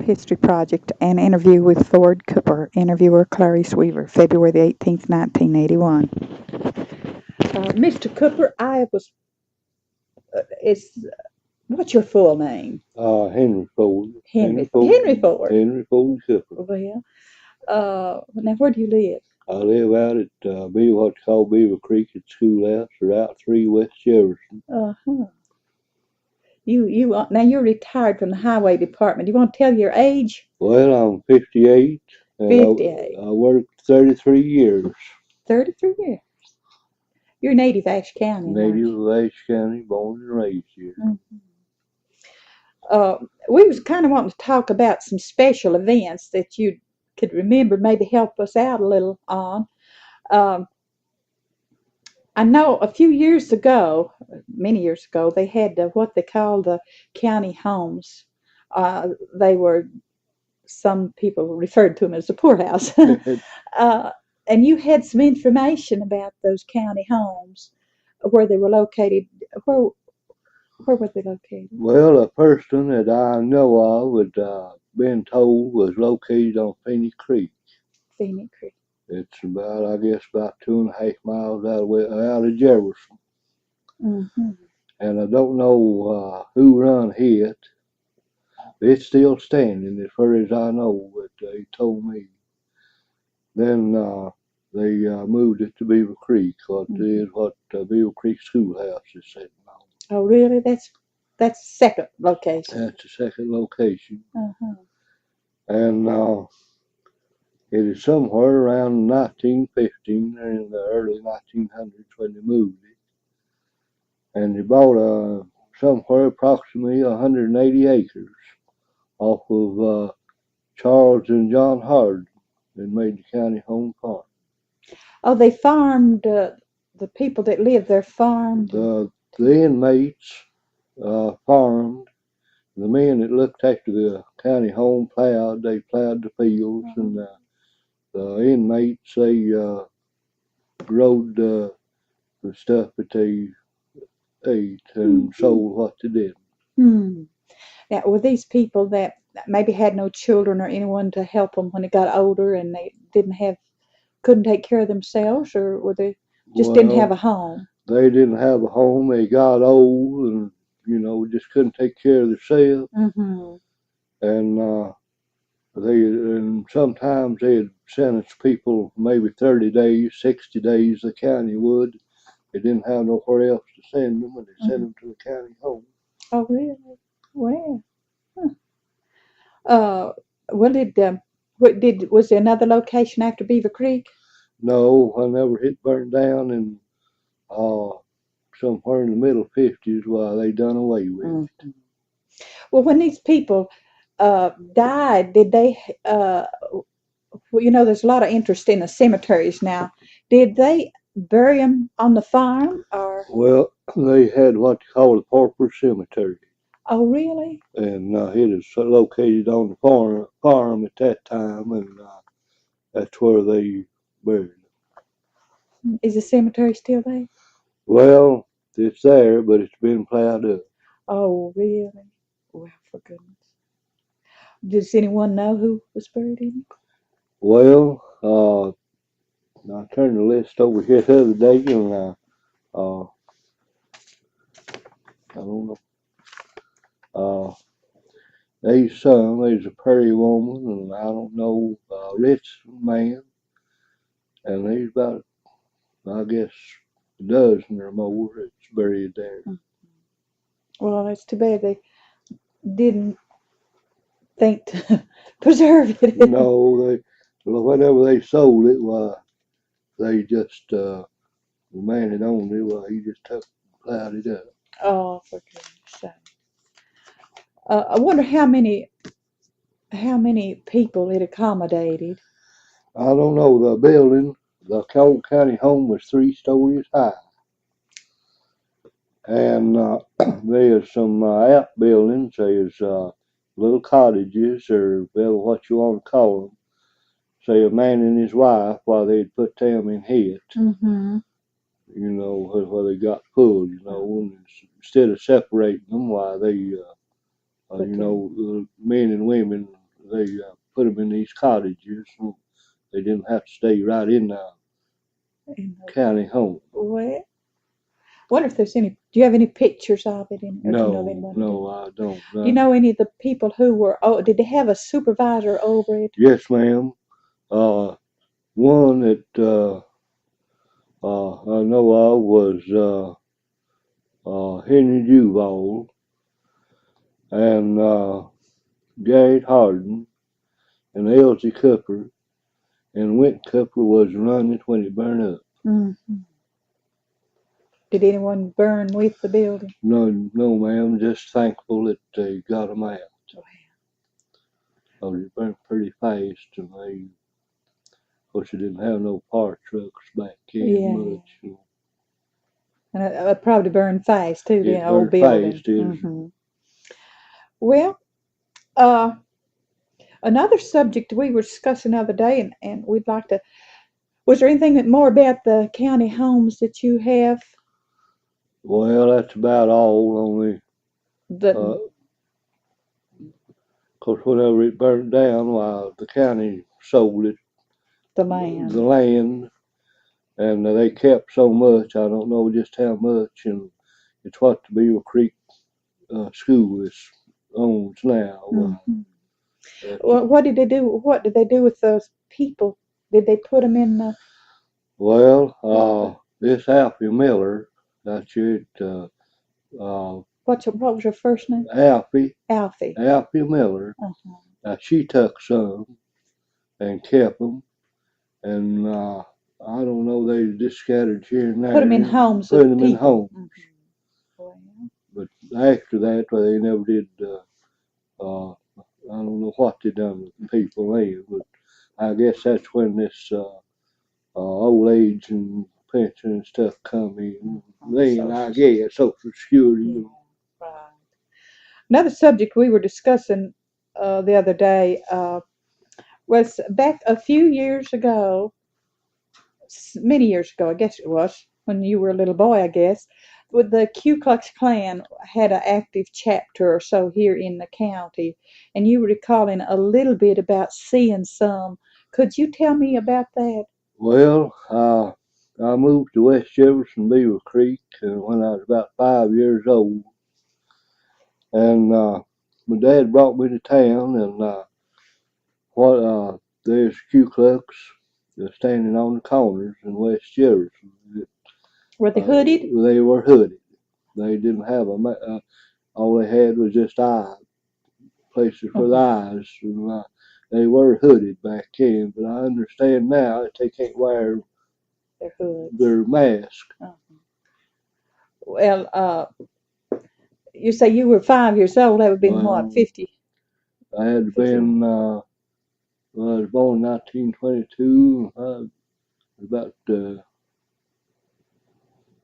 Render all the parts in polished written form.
History Project, an interview with Ford Cooper. Interviewer Clarice Weaver, February the 18th, 1981. Mr. Cooper, it's, what's your full name? Henry Ford. Henry Ford. Henry Ford Cooper. Well, now where do you live? I live out at what's called Beaver Creek at Schoolhouse, Route 3, West Jefferson. Uh-huh. Now you're retired from the highway department. Do you want to tell your age? Well, I'm 58. And 58. I worked 33 years. 33 years. You're native Ashe County. Native of Ashe County, born and raised here. Mm-hmm. We was kind of wanting to talk about some special events that you could remember, maybe help us out a little on. I know a few years ago, many years ago, they had what they call the county homes. They were, some people referred to them as the poorhouse. And you had some information about those county homes, where they were located. Where were they located? Well, a person that I know of had been told was located on Phoenix Creek. Phoenix Creek. It's about, I guess, about 2.5 miles out of Jefferson. Mm-hmm. And I don't know who run it. It's still standing as far as I know, but they told me. Then they moved it to Beaver Creek, what Beaver Creek Schoolhouse is sitting on. Oh, really? That's the second location. That's the second location. Uh-huh. And it is somewhere around 1915 or in the early 1900s when they moved it. And they bought somewhere approximately 180 acres off of Charles and John Hard and made the county home farm. Oh, they farmed, the people that lived there farmed? The inmates farmed. The men that looked after the county home plowed. They plowed the fields, and the inmates, they rode the stuff that they ate and sold what they did. Now, were these people that maybe had no children or anyone to help them when they got older and they couldn't take care of themselves, or were they just didn't have a home? They didn't have a home. They got old and, just couldn't take care of themselves. Mm-hmm. And sometimes they'd sentence people maybe 30 days, 60 days, the county would. They didn't have nowhere else to send them, and they sent them to the county home. Oh, really? Well, was there another location after Beaver Creek? No, whenever it burned down, and somewhere in the middle 50s, they done away with it. Well, when these people died, did they? There's a lot of interest in the cemeteries now. Did they bury them on the farm, or? Well, they had what they call a pauper cemetery. Oh, really? And it is located on the farm at that time, and that's where they buried them. Is the cemetery still there? Well, it's there, but it's been plowed up. Oh, really? Well, for goodness. Does anyone know who was buried in it? Well, I turned the list over here the other day, and I don't know. There's a Prairie woman, and I don't know, rich man, and there's about, I guess, a dozen or more that's buried there. Well, it's too bad they didn't think to preserve it. No, whenever they sold it, they just, the man that owned it, he just plowed it up. Oh, for goodness sake. I wonder how many people it accommodated. I don't know. The building, the Cole County home, was 3 stories high. And there's some outbuildings. There's little cottages, or what you want to call them. Say a man and his wife, while they'd put them in it. Mm-hmm. Where they got food. And instead of separating them, why they, the men and women they put them in these cottages. So they didn't have to stay right in the county home. Well, wonder if there's any. Do you have any pictures of it? Or do you know of No, anyone? no, I don't. Do you know any of the people who were? Oh, did they have a supervisor over it? Yes, ma'am. One that I know of was Henry Duval and Gary Harden and Elsie Cooper, and Went Cooper was running when it burned up. Mm-hmm. Did anyone burn with the building? No, no, ma'am. Just thankful that they got them out. Oh, it burned pretty fast, and they, of course, they didn't have no fire trucks back in much. You know. And it probably burned fast too. The It old burned building. fast. Mm-hmm. Well, uh, another subject we were discussing the other day, and we'd like to. Was there anything more about the county homes that you have? Well, that's about all. Only, The of course, whenever it burned down, why the county sold it, the land. the land, and they kept so much. I don't know just how much, and it's what the Beaver Creek School is owns now. Mm-hmm. Well, what did they do? What did they do with those people? Did they put them in the? Well, this Alfie Miller, that's it. What was her first name? Alfie Alfie. Miller. Uh-huh. She took some and kept them, and I don't know, they just scattered here and there. Put them in homes. Put them in homes. Mm-hmm. Well, But after that, well, they never did. I don't know what they done with the people then, but I guess that's when this old age and pension and stuff come in. Then I guess Social Security. yeah, right. Another subject we were discussing the other day was back a few years ago, many years ago, I guess it was, when you were a little boy, I guess, with the Ku Klux Klan had an active chapter or so here in the county, and you were recalling a little bit about seeing some. Could you tell me about that? Well, I moved to West Jefferson, Beaver Creek, when I was about 5 years old, and my dad brought me to town, and there's Ku Klux standing on the corners in West Jefferson. Were they hooded? They were hooded. They didn't have all they had was just places for the eyes. And, they were hooded back then, but I understand now that they can't wear Their hoods. their mask. Well, you say you were 5 years old. That would be what, 50? I had been, I was born in 1922. I was about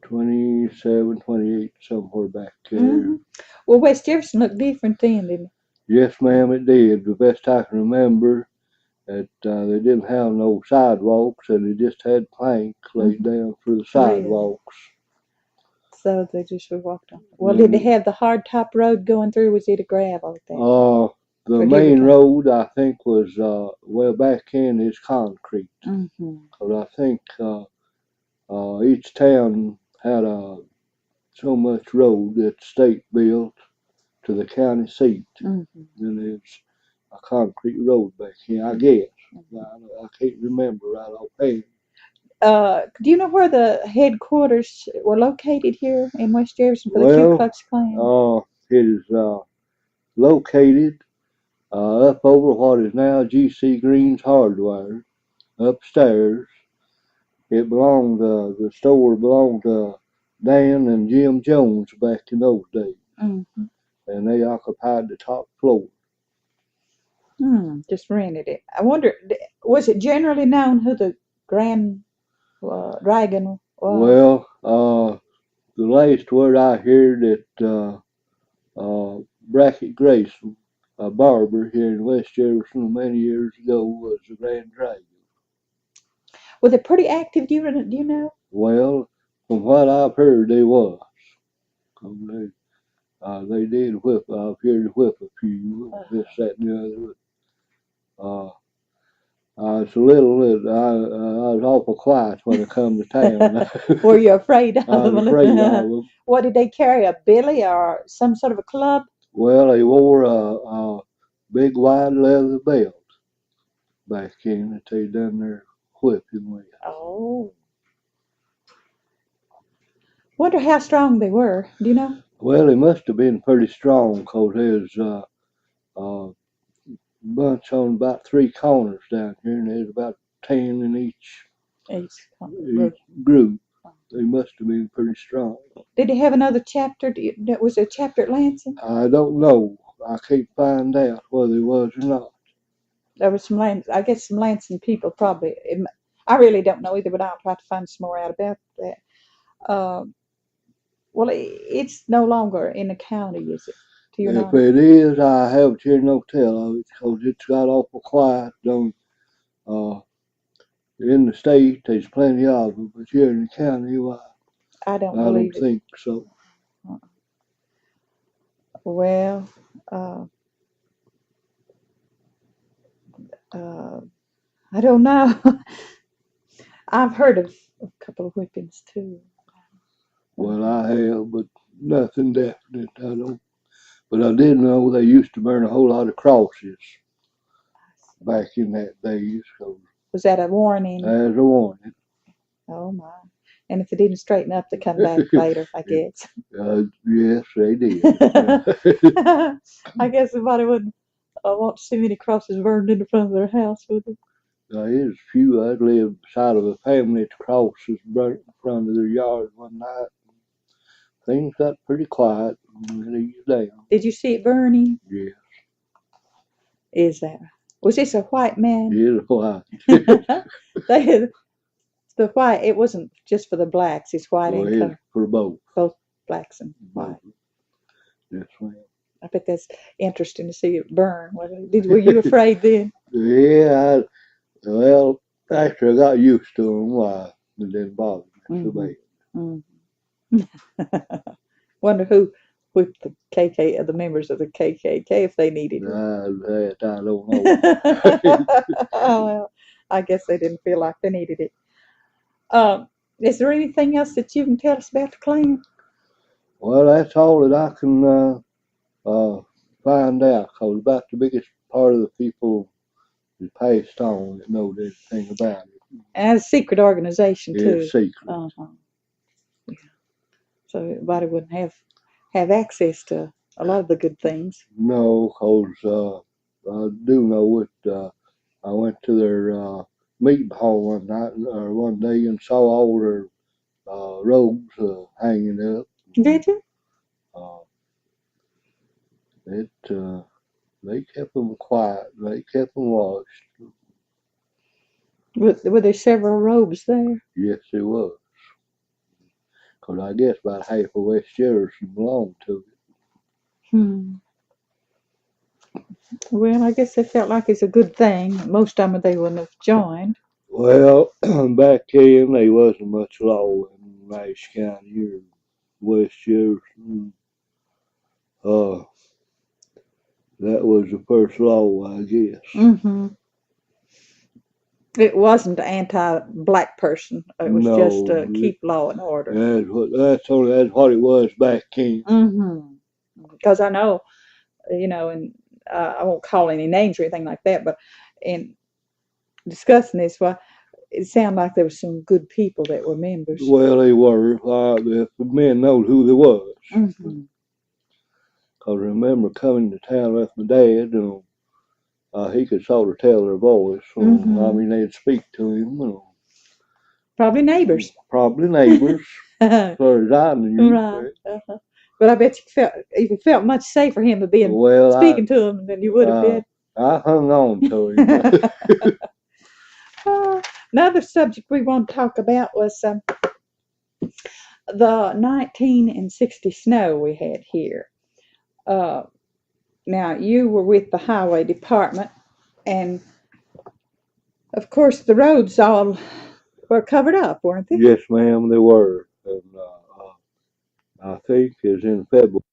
27, 28, somewhere back there. Mm-hmm. Well, West Jefferson looked different then, didn't it? Yes, ma'am, it did. The best I can remember, that they didn't have no sidewalks, and they just had planks laid down for the sidewalks. So they just walked on. Well, did they have the hard top road going through? Was it a gravel thing? The main road, I think, was well, back in is concrete. Mm-hmm. But I think each town had so much road that the state built to the county seat. Mm-hmm. Then there's a concrete road back here, I guess. I can't remember right offhand. Do you know where the headquarters were located here in West Jefferson for the Ku Klux Klan? It is located up over what is now G.C. Green's Hardware, upstairs. It belonged, the store belonged to Dan and Jim Jones back in those days. Mm-hmm. And they occupied the top floor. Just rented it. I wonder, was it generally known who the Grand Dragon was? Well, the last word I heard that Brackett Grayson, a barber here in West Jefferson many years ago, was the Grand Dragon. Was it pretty active? Do you know? Well, from what I've heard, they was. They did whip. I've heard whip a few, this, that, and the other. I was a little, I was awful quiet when I come to town. Were you afraid of I was them? afraid of them. What did they carry? A billy or some sort of a club? Well, they wore a big wide leather belt back in that they done their whipping with. Oh. Wonder how strong they were. Do you know? Well, they must have been pretty strong, 'cause there's a bunch on about 3 corners down here, and there's about 10 in Each each group. They must have been pretty strong. Did he have another chapter? Was there a chapter at Lansing? I don't know. I can't find out whether it was or not. There was some I guess some Lansing people probably. I really don't know either, but I'll try to find some more out about that. Uh, well, it's no longer in the county, is it? To your If knowledge? it is, I haven't heard no tell of it, 'cause it's got awful quiet. Uh, in the state, there's plenty of them, but here in the county, why, I don't I don't believe it. think so. Well, uh, uh, I don't know. I've heard of a couple of whippings too. Well, I have, but nothing definite. I don't. But I did know they used to burn a whole lot of crosses back in that days. So Was that a warning? as a warning. Oh my. And if they didn't straighten up, they come back later, I guess. Yes, they did. I guess somebody wouldn't want to see many crosses burned in the front of their house, would they? There's a few. I lived beside of a family that crosses burnt in front of their yard one night. Things got pretty quiet and it eased down. Did you see it burning? Yeah, Is that? Was this a white man? yeah, why? They, the white, it wasn't just for the blacks, it's white Well, and it's color, for both. both blacks and white. Yes, ma'am. I bet that's interesting to see it burn. Were you afraid then? Yeah, well, after I got used to them, why, it didn't bother me so bad. Mm-hmm. Wonder who whipped the KK, the members of the KKK if they needed it. That I don't know. Oh, well, I guess they didn't feel like they needed it. Is there anything else that you can tell us about the Klan? Well, that's all that I can find out, 'cause about the biggest part of the people that passed on that know anything about it. And a secret organization too. It's secret. Uh-huh. Yeah. So everybody wouldn't have access to a lot of the good things. No, 'cause I do know it. I went to their meeting hall one night or one day and saw all their robes hanging up. Did you? Uh, it they kept them quiet. They kept them washed. Were there several robes there? Yes, it was. 'Cause I guess about half of West Jefferson belonged to it. Hmm. Well, I guess they felt like it's a good thing. Most of them they wouldn't have joined. Well, back then there wasn't much law in Nash County or West Jefferson. That was the first law, I guess. Mm-hmm. It wasn't anti-black person. It was just to No, keep law and order. that's what it was back then. Mm-hmm. Because I know, and I won't call any names or anything like that, but in discussing this, well, it sounded like there were some good people that were members. Well, they were. The men know who they was. Mm-hmm. 'Cause I remember coming to town with my dad, and he could sort of tell their voice. So, Mm-hmm. I mean, they'd speak to him. Probably neighbors. Probably neighbors, as far as I knew. Right. Uh-huh. But I bet you felt much safer him being speaking to him than you would have been. I hung on to him. Another subject we want to talk about was the 1960 snow we had here. Now, you were with the highway department, and of course, the roads all were covered up, weren't they? Yes, ma'am, they were. And I think it was in February.